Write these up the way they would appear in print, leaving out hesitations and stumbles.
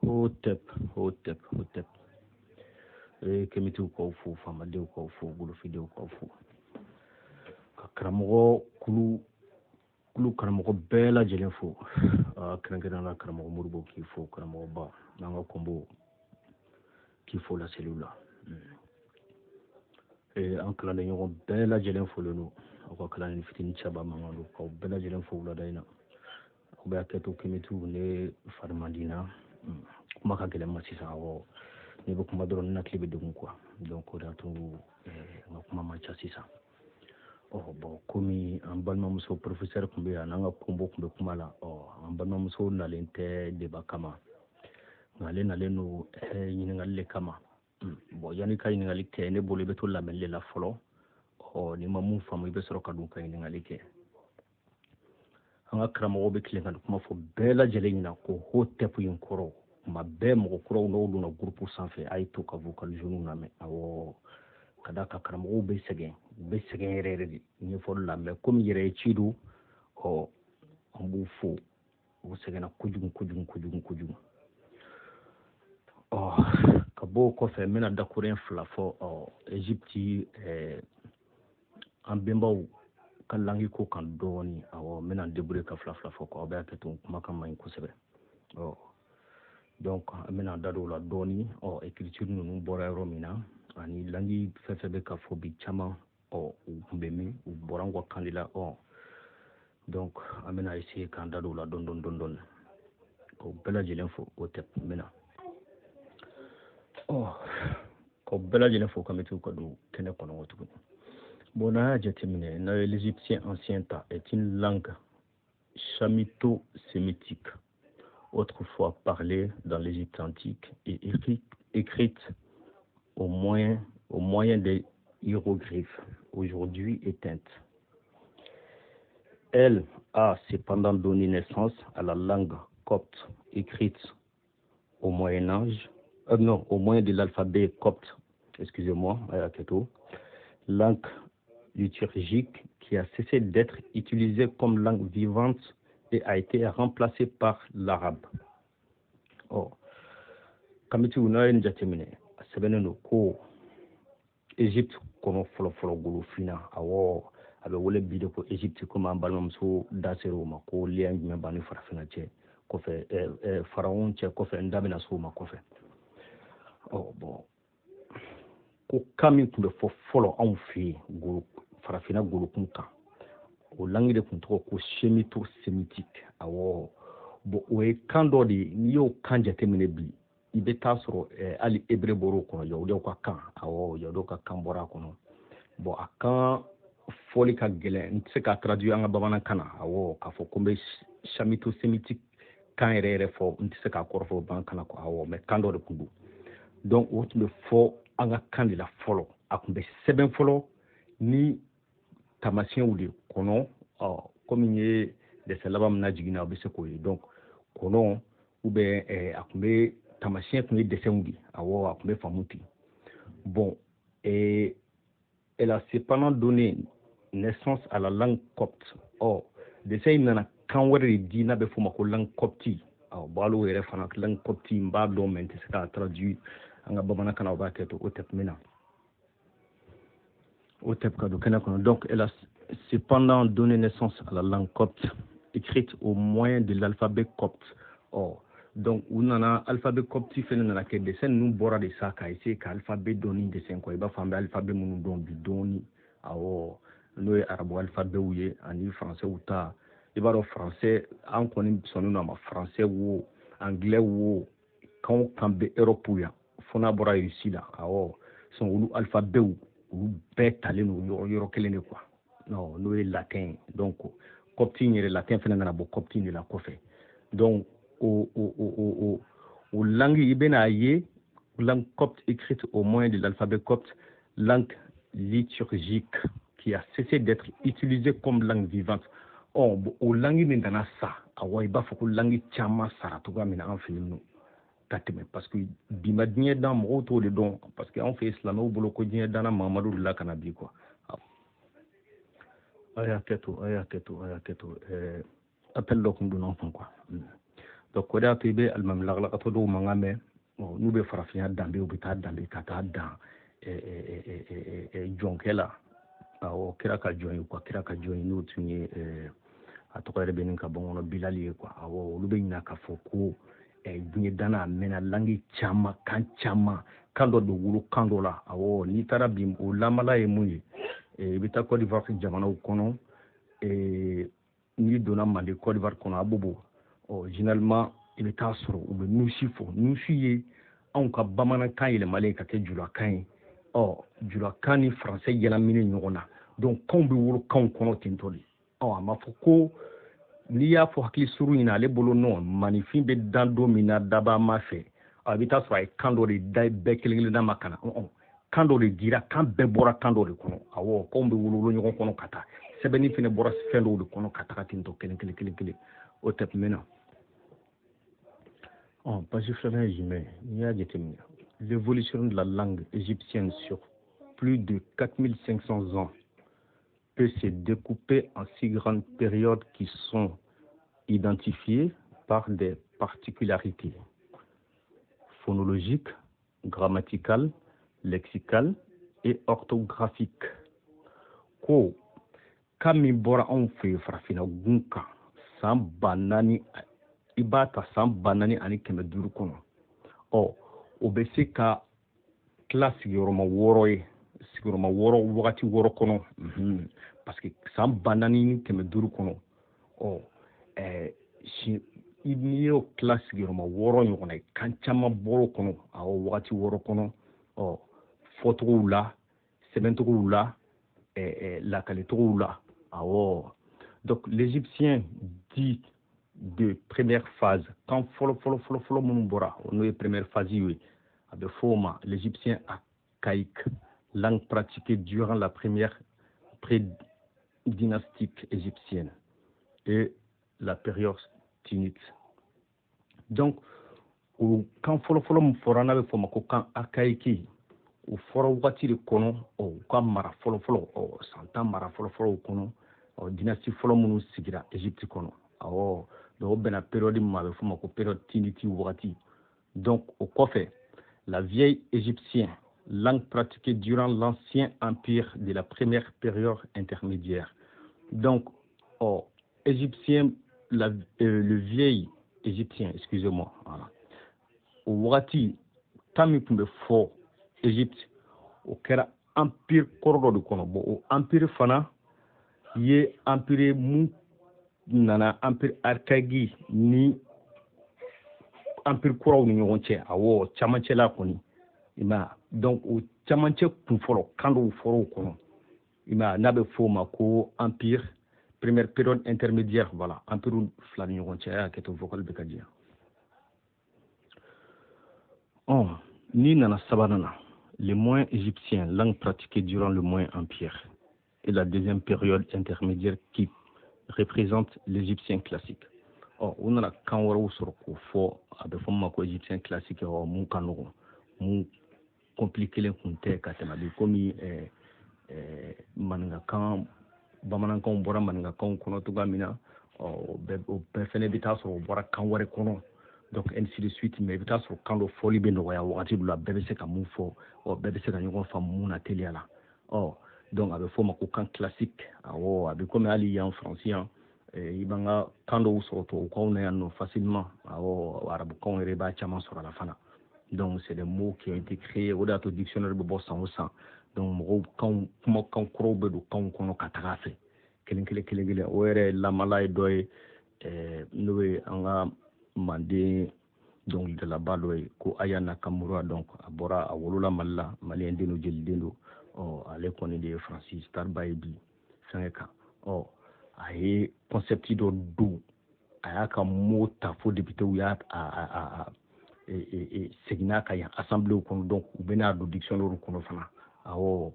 Hotep, hotep, hotep. Kemitu ko fu, famade ko fu, gulu fide ko fu. Karamɔgɔ kulu karamɔgɔ bɛɛ lajɛlen fo. Kɛrɛnkɛrɛnnenya la karamɔgɔ Modibo k'i fo, karamɔgɔba n'an ka kɔnbo k'i fo laseliw la. An kalanden ɲɔgɔn bɛɛ lajɛlen folen don. Aw ka kalanden fitinin cɛba mankan don. K'aw bɛɛ lajɛlen fo wulada in na. Aw bɛ hakɛto Kemitu ne farimandina. Kuma ka gɛlɛn ma sisan awɔ. N'i bɛ kuma dɔrɔn ninakili bɛ degun quoi. Donc o de y'a to n ka kuma man ca sisan. Bon komi an balimamuso professeur tun bɛ yan n'an ka kɔnbo tun bɛ kuma la. An balimamuso nalen tɛ débat kama. Nka ale nalen don ɲininkali le kama. Bon yanni ka ɲininkali kɛ ne bolo i bɛ to lamɛnni de la fɔlɔ. N'i ma mun faamu i bɛ sɔrɔ ka don ka ɲininkali kɛ. An ka karamɔgɔw bɛ tilen ka kuma fɔ bɛɛ lajɛlen ɲɛna ko hotep in kɔrɔ. Kuma bɛɛ mɔgɔ kuraw n'o donna groupe sanfɛ a ye to ka vocaliser lamɛn. Awɔ ka d'a kan karamɔgɔw bɛ sɛgɛn yɛrɛ yɛrɛ de ɲɛfɔli la mais komi yɛrɛ ye ci don an b'u fo u sɛgɛnna kojugu. Ka bɔ o kɔfɛ n bɛna dakuruɲɛ fila fɔ Egypte an bɛnbaw ka langi ko kan dɔɔni. Awɔ n bɛna n débrouiller ka fila fɔ ko aw bɛ hakɛto kumakan man ɲi kosɛbɛ. Donc an bɛna da don o la dɔɔni. Écriture ninnu bɔra yɔrɔ min na ani langi fɛn fɛn bɛ ka fɔ bi caman u tun bɛ min u bɔra an ka kan de la. Donc an bɛna essayer k'an da don o la dɔɔni k'o bɛɛ lajɛlen fo o tɛ n bɛna k'o bɛɛ lajɛlen fo Kamitu ka don kɛnɛ kɔnɔ tuguni. Bon n'a y'a jateminɛ n'a ye l'égyptien ancien ta est une langue chamito-sémitique autrefois parlée dans l'Égypte antique et écrite au moyen des hiéroglyphes, aujourd'hui éteintes. Elle a cependant donné naissance à la langue copte écrite au moyen de l'alphabet copte, langue liturgique qui a cessé d'être utilisée comme langue vivante et a été remplacée par l'arabe. Kamitu n'a ye jateminɛ a sɛbɛnnen don ko Egypte kɔnɔ fɔlɔ golofina awɔ a bɛ wele bi de ko Egypte komi an balimamuso da ser'o ma ko lien jumɛn b'an ni farafinna cɛ kɔfɛ pharaon cɛ kɔfɛ n da bɛna s'o ma kɔfɛ. Bon ko kan min tun bɛ fɔ fɔlɔ anw fɛ yen farafinna golokun kan o langue de tun tɔgɔ ko sémito-sémitique awɔ bon o ye kan dɔ de ye n'i y'o kan jateminɛ bi i bɛ taa sɔrɔ hali hébreu bɔr'o kɔnɔ yahudiyaw ka kan yahudiyaw ka kan bɔra a kɔnɔ. Bon a kan fɔli ka gɛlɛn n tɛ se k'a traduire an ka bamanankan na k'a fɔ ko n bɛ chamito-sémitique kan yɛrɛ fɔ n tɛ se k'a kɔrɔ fɔ bamanankan na mais kan dɔ de tun don. Donc o tun bɛ fɔ an ka kan de la fɔlɔ a tun bɛ sɛbɛn fɔlɔ ni taamasiyɛnw de kɔnɔ komi n ye dɛsɛ laban min na jiginna a bɛ se k'o ye donc kɔnɔ ou bien a tun bɛ taamasiyɛn tun ye dessinw de a tun bɛ faamu ten. Bon elle a cependant donné naissance à la langue copte. Dessin in nana kan wɛrɛ de di n'a bɛ f'o ma ko langue copte. Balo yɛrɛ fana langue copte n b'a dɔn mais n tɛ se k'a traduire an ka bamanankan na o b'a kɛ to o tɛ min na o tɛ ka don kɛnɛ kɔnɔ. Donc elle a cependant donné naissance à la langue copte écrite au moyen de l'alphabet copte. Donc u nana alphabet copte fɛnɛ nana kɛ dessin ninnu bɔra de sa ka essayer ka alphabet dɔɔni dessin quoi i b'a fɔ an bɛ alphabet minnu dɔn bi dɔɔni n'o ye arabu alphabet ye ani français ta i b'a dɔn français an kɔni sɔnnen don a ma français wo anglais wo kan o kan bɛ Europe yan fo n'a bɔra Russie la sɔn olu alphabet olu bɛɛ talen don yɔrɔ kelen de quoi n'o ye latin donc copte yɛrɛ latin fɛnɛ nana bɔ copte de la kɔfɛ. Donc o langue i bɛna ye langue copte écrite au moyen de l'alphabet copte langue liturgique qui a cessé d'être utilisée comme langue vivante. O langue min nana sa i b'a fɔ ko langue caman sara cogoya min na an fɛ yen nɔ ka tɛmɛ parce que bi ma diɲɛ dan mɔgɔw t'o de dɔn parce que an fɛ silamɛw bolo ko diɲɛ danna Mahamadu de la ka na bi quoi. A y'a kɛ to appel dɔ tun donna an kun quoi. donc o de y'a to i bɛ alimamilakalatɔ dɔw mankan mɛn n'u bɛ farafinya danbe u bɛ taa danbe ka taa dan jɔnkɛ la awɔ kira ka jɔn ye quoi kira ka jɔn ye n'o tun ye a tɔgɔ yɛrɛ bɛ nin ka bɔ kɔnɔ bilali ye quoi awɔ olu bɛ ɲina k'a fɔ ko diɲɛ danna a mɛnna langi caman kan dɔ de wolo kan dɔ la awɔ n'i taara bi o lamala ye mun ye i bɛ taa Côte d'Ivoire jamanaw kɔnɔ n'i donna Mali Côte d'Ivoire kɔnɔ a bobo généralement i bɛ taa sɔrɔ u bɛ nusi fɔ nusi ye anw ka bamanankan yɛlɛmalen ka kɛ julakan ye julakan ni faransɛ ɲagaminen ɲɔgɔn na donc kanw bɛ wolo kanw kɔnɔ ten tɔ de a ma fɔ ko n'i y'a fɔ hakili suru ɲini ale bolo nɔ maninfin bɛ dan don min na daba ma fɛ i bɛ taa sɔrɔ a ye kan dɔ de da bɛɛ kelen kelenna ma ka na kan dɔ de dira kan bɛɛ bɔra kan dɔ de kɔnɔ awɔ kanw bɛ wolo ɲɔgɔn kɔnɔ ka taa sɛbɛnni fana bɔra fɛn dɔw de kɔnɔ ka taga ten tɔ kelen o tɛ tun bɛ na page filanan ye jumɛn n'i y'a jateminɛ l'évolution de la langue égyptienne sur plus de 4500 ans peut se découper en 6 grandes périodes qui sont identifiées par des particularités phonologiques, grammaticales, lexicales et orthographiques. Ko kami bora on fe farafina gunka san banani ibata san banani ani kɛmɛ duuru kɔnɔ o bɛ se ka tila sigiyɔrɔma wɔɔrɔ wagati wɔɔrɔ kɔnɔ parce que san banani ni kɛmɛ duuru kɔnɔ n'i y'o tila sigiyɔrɔma wɔɔrɔ ɲɔgɔn na kan caman bɔr'o kɔnɔ wagati wɔɔrɔ kɔnɔ fɔcogow la sɛbɛncogow la lakalitogow la donc l'égyptien dit de première phase quand fɔlɔ minnu bɔra n'o ye première phase ye a bɛ fɔ o ma l'égyptien archaïque langue pratiquée durant la première pré-dynastique égyptienne et la période tinnite. Donc, quand fɔlɔ min fɔra n'a bɛ fɔ o ma ko kan archaïque o fɔra wagati de kɔnɔ u ka mara fɔlɔ san 10 mara fɔlɔ kɔnɔ dynastie fɔlɔ minnu sigira Égypte kɔnɔ donc o bɛnna période min ma a bɛ fɔ o ma ko période tinnite wagati. Donc au kɔfɛ la vieille égyptienne langue pratiquée durant l'ancien empire de la première période intermédiaire. Donc, égyptien, le vieil égyptien, excusez-moi, voilà. Au wagati, tami kun bɛ fɔ Égypte, o kɛra empire kɔrɔ dɔ de kɔnɔ. Bon, o empire fana ye empire mun nana empire archaïque ni empire kuraw ni ɲɔgɔn cɛ camancɛ la kɔni donc o camancɛ kun fɔlɔ kan dɔw fɔr'o kɔnɔ n'a bɛ fɔ o ma ko empire première période intermédiaire voilà empire fila ni ɲɔgɔn cɛ a y'a kɛ to vocal bɛ ka diya n'i nana sabanan na les moyens égyptiens langue pratiquée durant le moyen empire et la deuxième période intermédiaire qui représente l'égyptien classique u nana kan wɛrɛw sɔrɔ k'o fɔ a bɛ fɔ min ma ko égyptien classique mun ka nɔgɔn mun compliqué kun tɛ ka tɛmɛ bi komi maninkakan bamanankanw bɔra maninkakanw kɔnɔ cogoya min na o bɛɛ fɛnɛ bɛ taa sɔrɔ o bɔra kan wɛrɛ kɔnɔ donc ainsi de suite mais i bɛ taa sɔrɔ kan dɔ fɔli bɛ nɔgɔya wagati dɔ la bɛɛ bɛ se ka mun fɔ bɛɛ bɛ se ka ɲɔgɔn faamu mun na teliya la donc a bɛ fɔ o ma ko kan classique a bɛ komi hali yan faransi yan i b'an ka kan dɔw sɔrɔ tubabukanw na yan nɔ facilement arabukanw yɛrɛ b'a caman sɔrɔ a la fana donc c'est des mots qui ont été créés o de y'a to dictionnaire bɛ bɔ san o san donc mɔgɔw kumakan kɔrɔw bɛ don kanw kɔnɔ ka taga fɛ kelen o yɛrɛ lamala ye dɔ ye n'o ye an ka manden dɔnkilidalaba dɔ ye ko Aya Nakamura donc a bɔra a wolola Mali la maliyɛn den don jeliden don ale kɔni de ye Francis Tarba ye bi fɛnkɛ kan a ye concept dɔ don a y'a ka mot ta fo députéw y'a seginna ka yan assemblée kɔnɔ donc u bɛna don dictionnaire kɔnɔ fana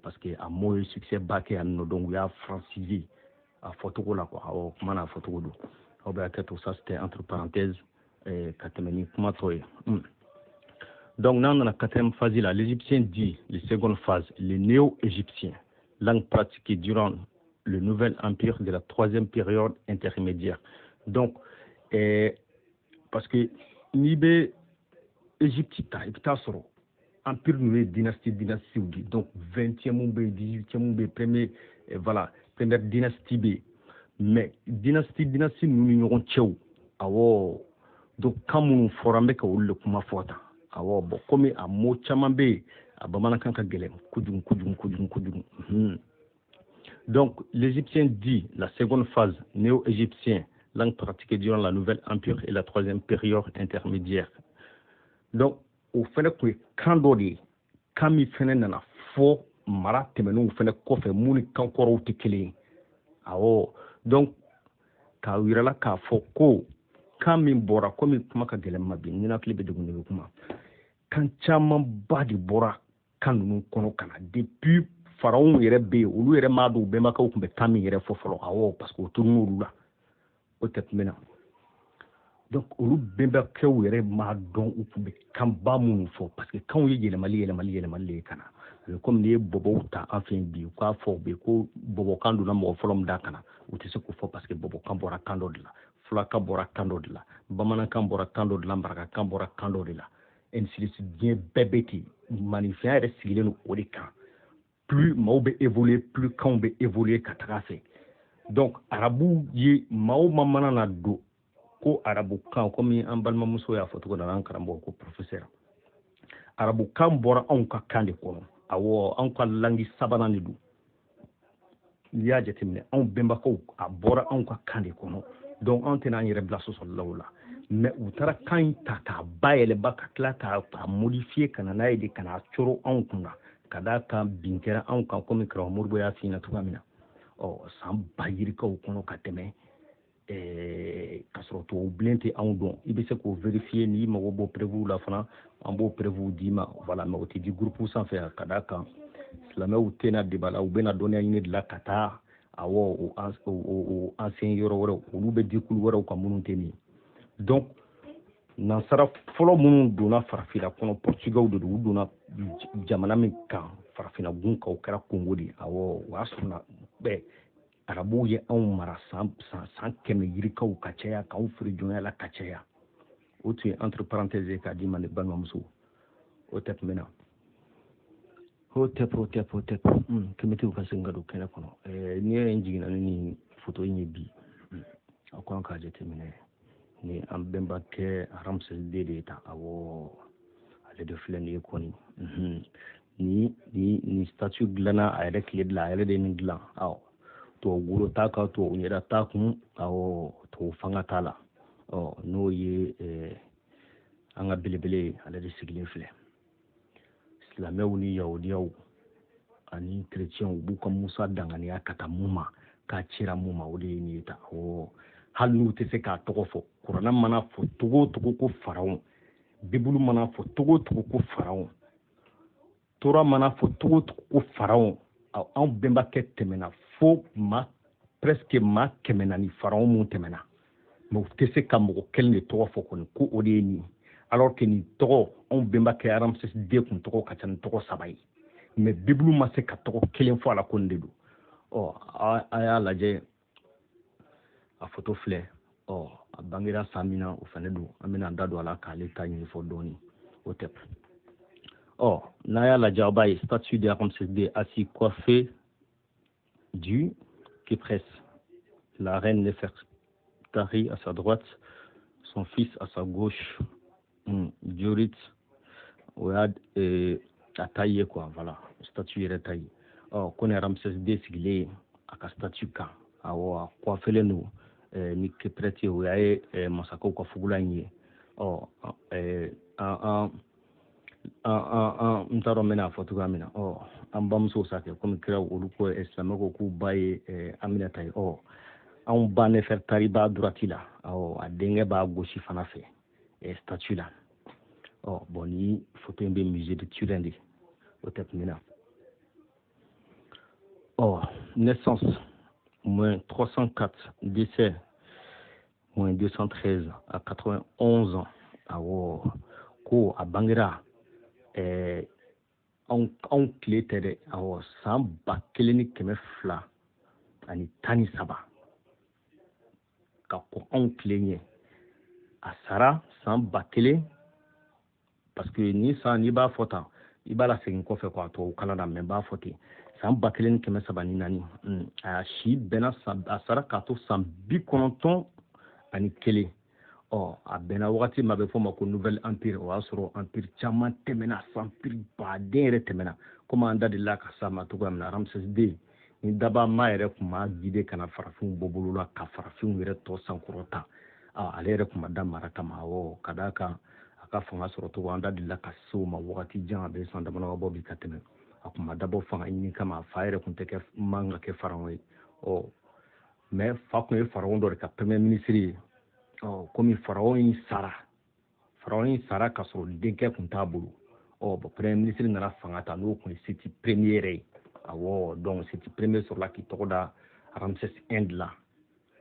parce que a mot ye succès ba kɛ yan nɔ donc u y'a francisé a fɔcogo la quoi kuma n'a fɔcogo don aw bɛ hakɛ to ça c'était entre parenthèses ka tɛmɛ ni kuma tɔ ye donc n'an nana quatrième phase la l'égyptien dit la seconde phase le néo-égyptien langue pratiquée durant le nouvel empire de la troisième période intermédiaire donc parce que n'i bɛ Égypte ta i bɛ taa sɔrɔ empire ninnu ye dynastie de donc 20e bɛ yen 18e bɛ yen première dynastie bɛ yen mais dynastie ninnu ni ɲɔgɔn cɛw awɔ donc kan minnu fɔra an bɛ ka olu de kuma fɔ tan awɔ bon komi a mot caman bɛ yen a bamanankan ka gɛlɛn kojugu. Donc l'égyptien dit la seconde phase néo-égyptien, langue pratiquée durant la nouvelle empire et la troisième période intermédiaire. Donc au fana tun ye kan dɔ de ye kan min fana nana fɔ mara tɛmɛnenw fana kɔfɛ mun ni kan kɔrɔw tɛ kelen ye awɔ donc k'a yirala k'a fɔ ko kan min bɔra komi kuma ka gɛlɛn ma bi ninakili bɛ degun de bɛ kuma kan camanba de bɔra kan ninnu kɔnɔ ka na depuis pharaon yɛrɛ bɛ yen olu yɛrɛ m'a dɔn u bɛnbakɛw tun bɛ kan min yɛrɛ fɔ fɔlɔ awɔ parce que o tunun olu la o tɛ tun bɛ na donc olu bɛnbakɛw yɛrɛ m'a dɔn u tun bɛ kanba minnu fɔ parce que kanw ye yɛlɛmali de ye ka na a bɛ komi n'i ye bɔbɔw ta an fɛ yen bi u k'a fɔ bi ko bɔbɔkan donna mɔgɔ fɔlɔ min da ka na u tɛ se k'o fɔ parce que bɔbɔkan bɔra kan dɔ de la fulakan bɔra kan dɔ de la bamanankan bɔra kan dɔ de la marakakan bɔra kan dɔ de la ainsi de suite diɲɛ bɛɛ bɛ ten maninfinya yɛrɛ sigilen don o de kan plus maaw bɛ évoluer plus kanw bɛ évoluer ka taga fɛ donc arabu ye maa o maa mana na don ko arabukan komi an balimamuso y'a fɔ cogo dɔ la an karamɔgɔ ko professeur arabukan bɔra anw ka kan de kɔnɔ awɔ anw ka langi sabanan de don n'i y'a jateminɛ anw bɛnbakaw a bɔra anw ka kan de kɔnɔ donc anw tɛna an yɛrɛ bila sɔsɔli la o la mais u taara kan in ta k'a bayɛlɛma ka tila k'a modifier ka na n'a ye de ka n'a coro anw kun na ka d'a kan bin kɛra anw kan komi karamɔgɔ Modibo y'a f'i ɲɛna cogoya min na san ba yirikaw kɔnɔ ka tɛmɛ ka sɔrɔ tubabu bilen tɛ anw dɔn i bɛ se k'o vérifier n'i mago b'o preuve la fana an b'o preuve d'i ma voilà mais o tɛ di groupe sanfɛ ka d'a kan silamɛw tɛna débat la u bɛna dɔnniya ɲini de la ka taa awɔ o ancien yɔrɔ wɛrɛw olu bɛ di kulu wɛrɛw kan minnu tɛ nin donc nansara fɔlɔ minnu donna farafinna kɔnɔ portugais de don u donna jamana min kan farafinna gun kan o kɛra Congo de awɔ o y'a sɔrɔ arabuw ye anw mara san kɛmɛ yirikaw ka caya k'anw feere jɔnya la ka caya o tun ye entre parenthèses ye k'a di ma ne balimamuso o tɛ tun bɛ na hotep kɛmɛtiw ka segin ka don kɛnɛ kɔnɔ n'i ye n jiginna ni nin photo in ye bi a ko an k'a jateminɛ ni an bɛnbakɛ Ramses de ye ta awɔ ale de filɛ nin ye kɔni ni statue dilanna a yɛrɛ tile de la a yɛrɛ de ye nin dilan awɔ tubabu wolo t'a kan tubabu ɲɛda t'a kun awɔ tubabu fanga t'a la n'o ye an ka belebele ye ale de sigilen filɛ silamɛw ni yahudiyaw ani kerecɛnw b'u ka Musa danganiya ka taa mun ma k'a cira mun ma o de ye nin ye ta hali n'u tɛ se k'a tɔgɔ fɔ kuranɛ mana fɔ togo o togo ko faraon bibulu mana fɔ togo o togo ko faraon tora mana fɔ togo o togo ko faraon anw bɛnbakɛ tɛmɛna fo presque maa 400 ni faraon mun tɛmɛna mais u tɛ se ka mɔgɔ kelen de tɔgɔ fɔ kɔni ko o de ye nin alors que nin tɔgɔ anw bɛnbakɛ Ramses de kun tɔgɔ ka ca ni tɔgɔ 3 ye mais bibulu ma se ka tɔgɔ kelen fɔ a la ko nin de don a y'a lajɛ a photo filɛ a bangera san min na o fana don an bɛna an da don a la k'ale ta ɲɛfɔ dɔɔnin o tɛ n'a y'a lajɛ a b'a ye statue de Ramses II assis coiffé du Kyprès, la reine Nefertari à sa droite, son fils à sa gauche, Diorit, a taillé quoi, voilà, statue est taillée. Qu'on est Ramses II sigilen a ka statue kan, a coiffelen don ni Kyprès ye o y'a ye masakɛw ka fugula in ye, n t'a dɔn n bɛna fɔ cogoya min na an bamusow sakɛ komi kira olu ko silamɛ ko k'u ba ye Aminata ye anw ba Nefertari b'a droite la a denkɛ b'a gauche fana fɛ statue la bon ni photo in bɛ musée de Turin de o tɛ tun bɛ na naissance moins 304 décès moins 213 à 91 ans ko a bangera anw tile tɛ dɛ san 1213 ka kɔn anw tile ɲɛ a sara san 1000 parce que ni san ni b'a fɔ tan i b'a la segin kɔfɛ quoi to kala la mais b'a fɔ ten san 1334 a si bɛnna a sara k'a to san 91 a bɛnna wagati ma bɛ fɔ ma ko nouvelle empire o y'a sɔrɔ empire caman tɛmɛna empire baden yɛrɛ tɛmɛna komi an da delila ka s'a ma cogoya min na Ramses II ni daba ma yɛrɛ tun b'a guider ka na farafinw bɔ bolo la ka farafinw yɛrɛ tɔ sankɔrɔta ale yɛrɛ tun ma da mara kama ka d'a kan a ka fanga sɔrɔ cogo an da delila ka se o ma wagati jan a bɛ san damadɔ bɔ bi ka tɛmɛ a tun ma dabɔ fanga ɲini kama fa yɛrɛ tun tɛ man ka kɛ faraw ye mais fa tun ye faraw dɔ de ka premier ministre ye komi faraw in sara ka sɔrɔ denkɛ tun t'a bolo premier ministre nana fanga ta n'o tun ye Seti premier yɛrɛ ye donc Seti premier sɔrɔla k'i tɔgɔ da Ramses I la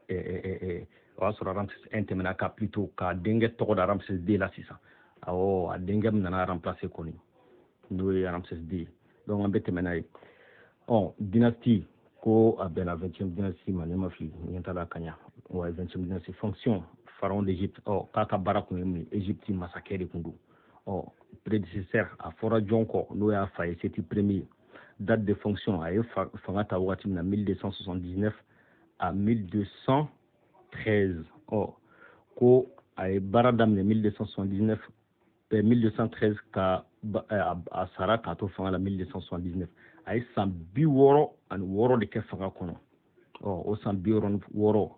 o y'a sɔrɔ Ramses I tɛmɛna ka plutôt ka denkɛ tɔgɔ da Ramses II la sisan a denkɛ min nana remplacer kɔni n'o ye Ramses II donc an bɛ tɛmɛ n'a ye dynastie ko a bɛnna 20e dynastie ma ne ma fili ɲɛ t'a la ka ɲa 20e dynastie fonction pharaon d'Égypte k'a ka baara kun ye mun ye Égypte masakɛ de kun don prédécesseur a fɔra jɔn kɔ n'o y'a fa ye Seti premier date de fonction a ye fanga ta wagati min na 1279 à 1213 ko a ye baara daminɛ 1213 ka a sara k'a to fanga la 1279 a ye san 66 de kɛ fanga kɔnɔ o san 66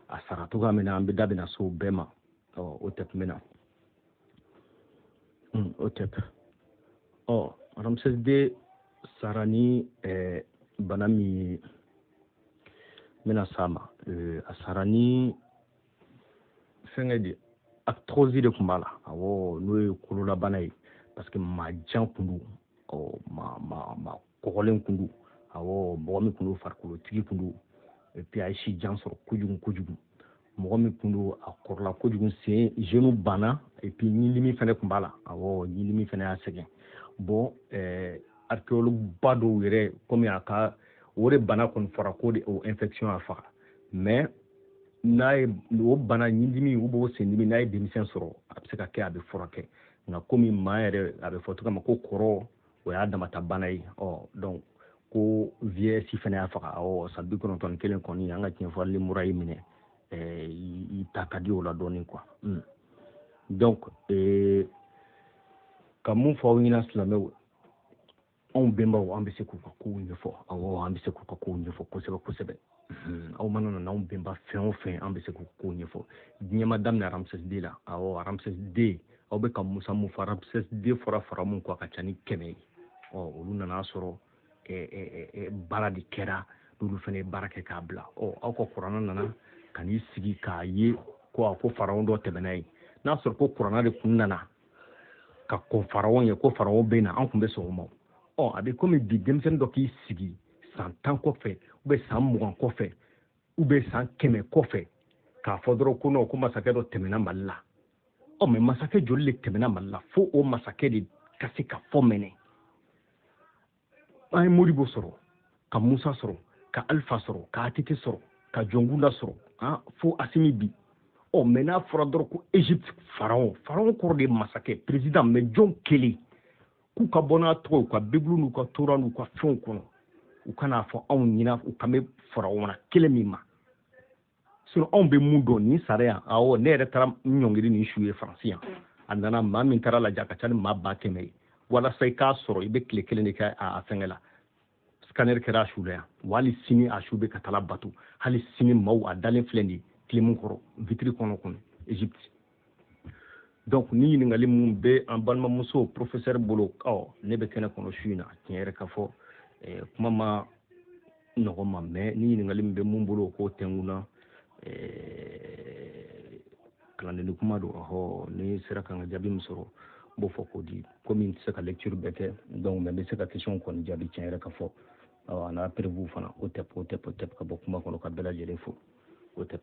a sara cogoya min na an bɛ da bɛna so bɛɛ ma o tɛ kun bɛ na o tɛ Ramses II sara ni bana min ye n bɛna s'a ma a sara ni fɛngɛ de arthrose de tun b'a la n'o ye kololabana ye parce que maa jan tun don maa kɔgɔlen tun don mɔgɔ min tun don farikolotigi tun don et puis a ye si jan sɔrɔ kojugu mɔgɔ min tun don a kɔrɔla kojugu sen genou banna et puis ɲindimi fɛnɛ tun b'a la ɲindimi fɛnɛ y'a sɛgɛn bon archéologue ba dɔw yɛrɛ komi a ka o de bana kɔni fɔra ko de o infection y'a faga mais n'a ye o bana ɲindimi ou bien o sendimi n'a ye denmisɛn sɔrɔ a bɛ se ka kɛ a bɛ furakɛ nka komi maa yɛrɛ a bɛ fɔ cogo min ma ko kɔrɔ o y'a damata bana ye donc ko vieillesse fɛnɛ y'a faga san 91 kɔni an ka tiɲɛ fɔli mura y'i minɛ i ta ka di o la dɔɔnin quoi donc ka mun fɔ aw ɲɛna silamɛw anw bɛnbaw an bɛ se k'u ka kow ɲɛfɔ an bɛ se k'u ka kow ɲɛfɔ kosɛbɛ aw mana na anw bɛnba fɛn o fɛn an bɛ se k'u kow ɲɛfɔ diɲɛ ma daminɛ Ramses II la Ramses II aw bɛ ka musa mun fɔ Ramses II fɔra fara mun kɔ a ka ca ni 100 ye olu nana sɔrɔ baara de kɛra n'olu fɛnɛ ye baara kɛ k'a bila aw ka kuranna nana ka n'i sigi k'a ye ko faraon dɔ tɛmɛna ye n'a sɔrɔ ko kuranna de kun nana ka kɔn faraon ye ko faraon bɛ na an kun bɛ sɔn o ma a bɛ komi bi denmisɛnnin dɔ k'i sigi san 10 kɔfɛ ou bien san 20 kɔfɛ ou bien san 100 kɔfɛ k'a fɔ dɔrɔn ko non ko masakɛ dɔ tɛmɛna Mali la mais masakɛ joli de tɛmɛna Mali la fo o masakɛ de ka se ka fɔ mɛnɛ an ye Modibo sɔrɔ ka Musa sɔrɔ ka Alifa sɔrɔ ka Atite sɔrɔ ka Jɔnkunda sɔrɔ fo Asimi bi mais n'a fɔra dɔrɔn ko Égypte pharaon kɔrɔ de ye masakɛ président mais jɔn kelen k'u ka bɔ n'a tɔgɔ u ka Bible n'u ka Tora n'u ka fɛnw kɔnɔ u kan'a fɔ anw ɲina u kan bɛ pharaon na kelen min ma sinon anw bɛ mun dɔn nin sara yan ne yɛrɛ taara n ɲɔngiri nin su ye Faransi yan a nana maa min taara lajɛ a ka ca ni maa 100 ye walasa i k'a sɔrɔ i bɛ tile kelen de kɛ a fɛngɛ la scanner kɛra a su la yan wa hali sini a su bɛ ka taa bato hali sini maaw a dalen filɛ nin ye tile mun kɔrɔ vitiri kɔnɔ Égypte donc ni ɲininkali mun bɛ an balimamuso professeur bolo ne bɛ kɛnɛ kɔnɔ su in na tiɲɛ yɛrɛ ka fɔ kuma ma nɔgɔ ma mais ni ɲininkali min bɛ mun bolo o k'o tɛnkunna kalandeni kuma don ni sera ka n ka jaabi min sɔrɔ n b'o fɔ k'o di komi n tɛ se ka lecture bɛɛ kɛ donc mais n bɛ se ka question kɔni jaabi tiɲɛ yɛrɛ ka fɔ a n'a prévu fana o tɛ ka bɔ kuma kɔnɔ ka bɛɛ lajɛlen fo o tɛ